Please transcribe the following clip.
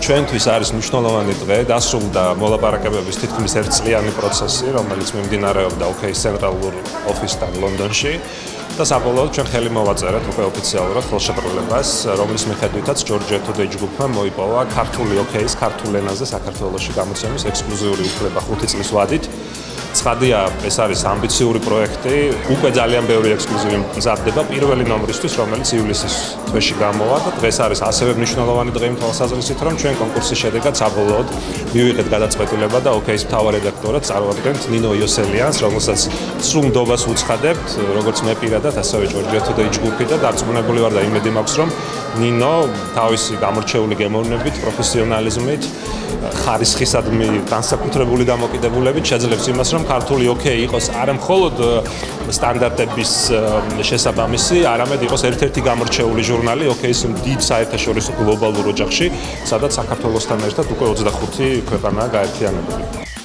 ჩვენთვის არის მნიშვნელოვანი დღე, დასრულდა მოლაპარაკებების თითქმის ერთწლიანი პროცესი, რომელიც მიმდინარეობდა OK-ის ცენტრალურ ოფისთან ლონდონში და საბოლოოდ ჩვენ ხელი მოვაწერეთ უკვე ოფიციალურად ხელშეკრულებას, რომლის მიხედვითაც ჯორჯია თუდეი ჯგუფმა მოიპოვა ქართული OK-ის ქართულ ენაზე საქართველოში გამოცემის ექსკლუზიური უფლება 5 წლის ვადით. ცხადია, ეს არის ამბიციური პროექტი, უკვე ძალიან ბევრი ექსკლუზივი მზადდება პირველი ნომრისთვის, რომელიც ივლისის თვეში გამოვა და დღეს არის ასევე მნიშვნელოვანი დღე იმ თვალსაზრისით, რომ ჩვენ კონკურსის შედეგად საბოლოოდ მივიღეთ გადაწყვეტილება და OK-ის მთავარ რედაქტორად წარვადგენთ ნინო იოსელიანს, რომელსაც სრულ ნდობას უცხადებთ, როგორც მე პირადად, ასევე ჯორჯია თუდეი ჯგუფი და დარწმუნებული ვარ და იმედი მაქვს, რომ ნინო თავისი გამორჩეული გემოვნებით, პროფესიონალიზმით, ხარისხისადმი განსაკუთრებული დამოკიდებულებით შეძლებს იმას, რომ ქართული OK იყოს არა მხოლოდ სტანდარტების შესაბამისი, არამედ იყოს ერთ-ერთი გამორჩეული ჟურნალი OK-ის დიდ საერთაშორისო გლობალურ ოჯახში, სადაც საქართველოსთან ერთად უკვე 25 ქვეყანაა გაერთიანებული.